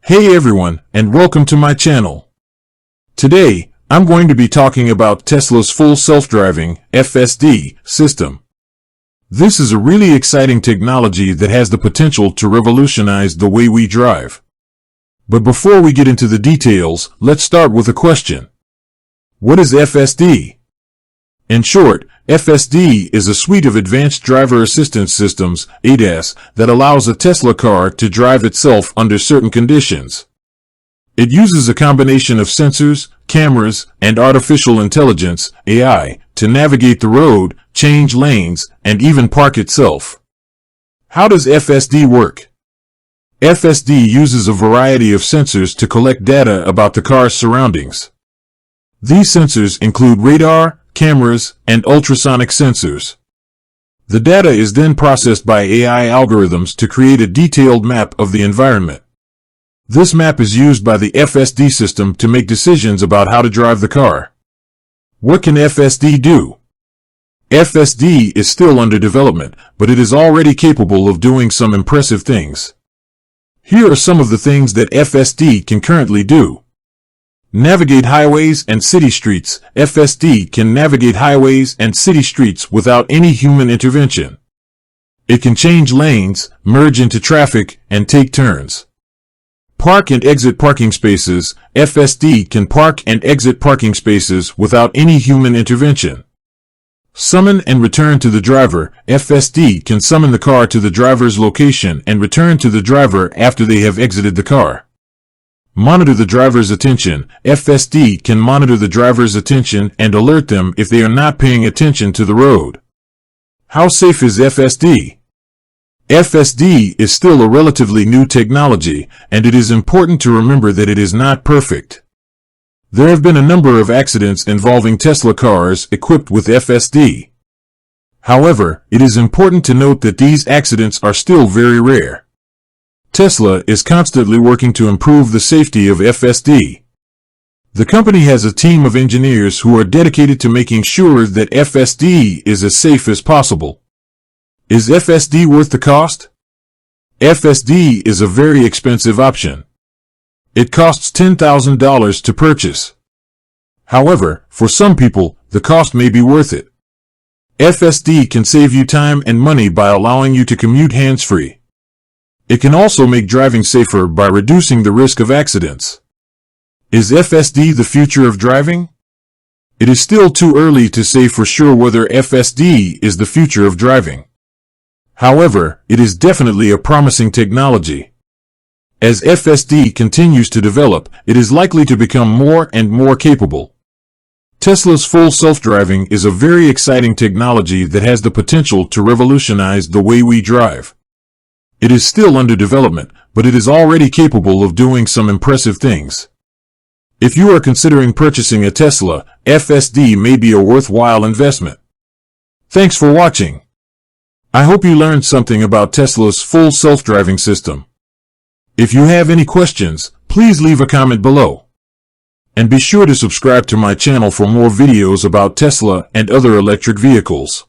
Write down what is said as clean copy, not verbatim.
Hey everyone, and welcome to my channel. Today, I'm going to be talking about Tesla's full self-driving FSD system. This is a really exciting technology that has the potential to revolutionize the way we drive. But before we get into the details, let's start with a question. What is FSD? In short, FSD is a suite of advanced driver assistance systems, ADAS, that allows a Tesla car to drive itself under certain conditions. It uses a combination of sensors, cameras, and artificial intelligence, AI, to navigate the road, change lanes, and even park itself. How does FSD work? FSD uses a variety of sensors to collect data about the car's surroundings. These sensors include radar, cameras, and ultrasonic sensors. The data is then processed by AI algorithms to create a detailed map of the environment. This map is used by the FSD system to make decisions about how to drive the car. What can FSD do? FSD is still under development, but it is already capable of doing some impressive things. Here are some of the things that FSD can currently do. Navigate highways and city streets. FSD can navigate highways and city streets without any human intervention. It can change lanes, merge into traffic, and take turns. Park and exit parking spaces. FSD can park and exit parking spaces without any human intervention. Summon and return to the driver. FSD can summon the car to the driver's location and return to the driver after they have exited the car. Monitor the driver's attention. FSD can monitor the driver's attention and alert them if they are not paying attention to the road. How safe is FSD? FSD is still a relatively new technology, and it is important to remember that it is not perfect. There have been a number of accidents involving Tesla cars equipped with FSD. However, it is important to note that these accidents are still very rare. Tesla is constantly working to improve the safety of FSD. The company has a team of engineers who are dedicated to making sure that FSD is as safe as possible. Is FSD worth the cost? FSD is a very expensive option. It costs $10,000 to purchase. However, for some people, the cost may be worth it. FSD can save you time and money by allowing you to commute hands-free. It can also make driving safer by reducing the risk of accidents. Is FSD the future of driving? It is still too early to say for sure whether FSD is the future of driving. However, it is definitely a promising technology. As FSD continues to develop, it is likely to become more and more capable. Tesla's full self-driving is a very exciting technology that has the potential to revolutionize the way we drive. It is still under development, but it is already capable of doing some impressive things. If you are considering purchasing a Tesla, FSD may be a worthwhile investment. Thanks for watching. I hope you learned something about Tesla's full self-driving system. If you have any questions, please leave a comment below. And be sure to subscribe to my channel for more videos about Tesla and other electric vehicles.